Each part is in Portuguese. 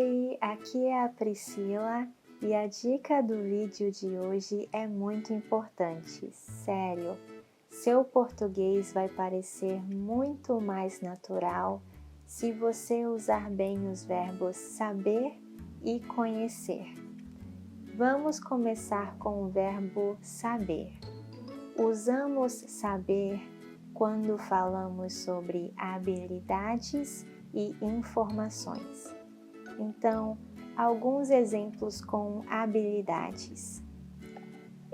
Oi, aqui é a Priscila e a dica do vídeo de hoje é muito importante, sério. Seu português vai parecer muito mais natural se você usar bem os verbos saber e conhecer. Vamos começar com o verbo saber. Usamos saber quando falamos sobre habilidades e informações. Então, alguns exemplos com habilidades.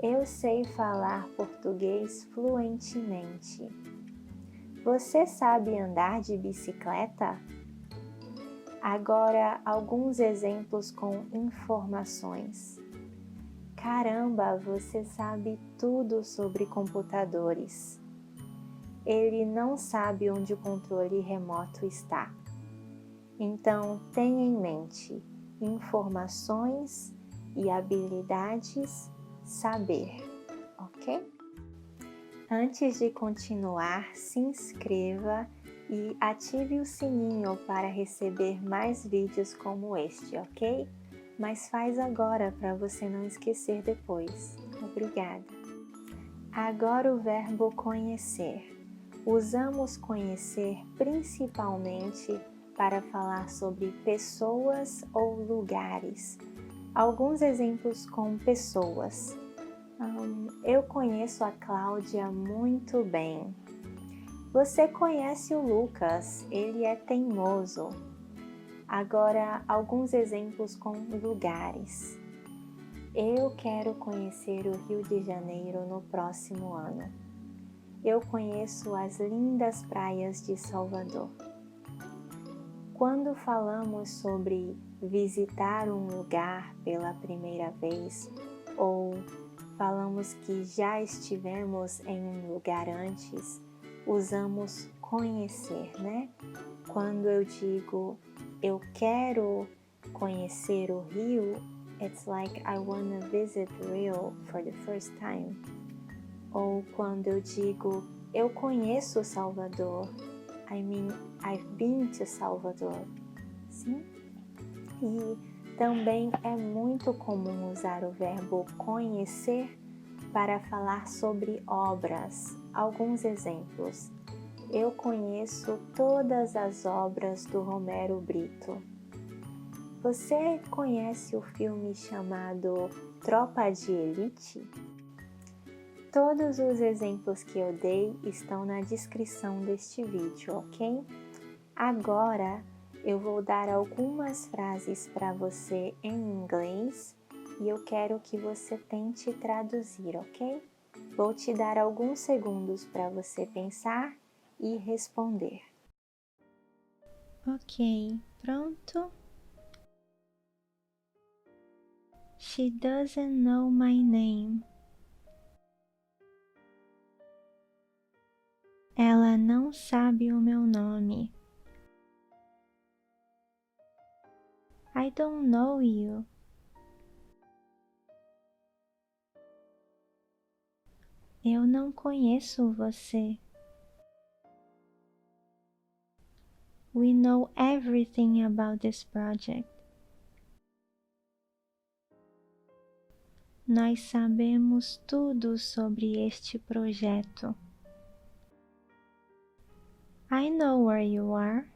Eu sei falar português fluentemente. Você sabe andar de bicicleta? Agora, alguns exemplos com informações. Caramba, você sabe tudo sobre computadores. Ele não sabe onde o controle remoto está. Então, tenha em mente informações e habilidades, saber, ok? Antes de continuar, se inscreva e ative o sininho para receber mais vídeos como este, ok? Mas faz agora para você não esquecer depois. Obrigada! Agora o verbo conhecer. Usamos conhecer principalmente para falar sobre pessoas ou lugares. Alguns exemplos com pessoas. Eu conheço a Cláudia muito bem. Você conhece o Lucas, ele é teimoso. Agora, alguns exemplos com lugares. Eu quero conhecer o Rio de Janeiro no próximo ano. Eu conheço as lindas praias de Salvador. Quando falamos sobre visitar um lugar pela primeira vez ou falamos que já estivemos em um lugar antes, usamos conhecer, né? Quando eu digo eu quero conhecer o Rio, it's like I wanna visit Rio for the first time. Ou quando eu digo eu conheço Salvador, I mean, I've been to Salvador. Sim? E também é muito comum usar o verbo conhecer para falar sobre obras. Alguns exemplos. Eu conheço todas as obras do Romero Brito. Você conhece o filme chamado Tropa de Elite? Todos os exemplos que eu dei estão na descrição deste vídeo, ok? Agora eu vou dar algumas frases para você em inglês e eu quero que você tente traduzir, ok? Vou te dar alguns segundos para você pensar e responder. Ok, pronto? She doesn't know my name. Ela não sabe o meu nome. I don't know you. Eu não conheço você. We know everything about this project. Nós sabemos tudo sobre este projeto. I know where you are.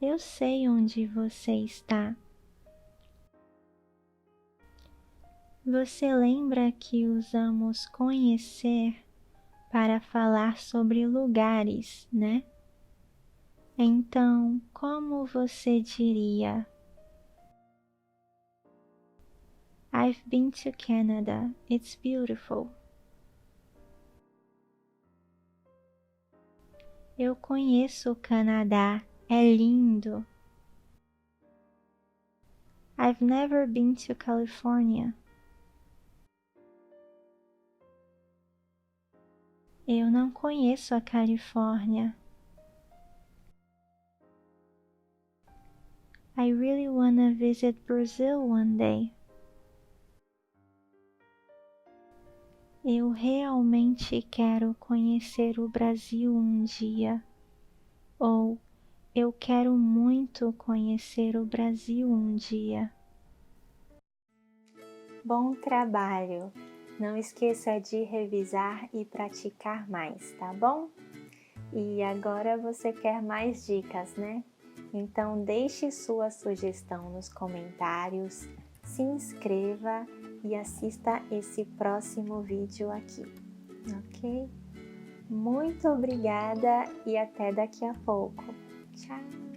Eu sei onde você está. Você lembra que usamos conhecer para falar sobre lugares, né? Então, como você diria? I've been to Canada. It's beautiful. Eu conheço o Canadá. É lindo. I've never been to California. Eu não conheço a Califórnia. I really wanna visit Brazil one day. Eu realmente quero conhecer o Brasil um dia. Ou eu quero muito conhecer o Brasil um dia. Bom trabalho! Não esqueça de revisar e praticar mais, tá bom? E agora você quer mais dicas, né? Então deixe sua sugestão nos comentários, se inscreva e assista esse próximo vídeo aqui, ok? Muito obrigada e até daqui a pouco. Tchau!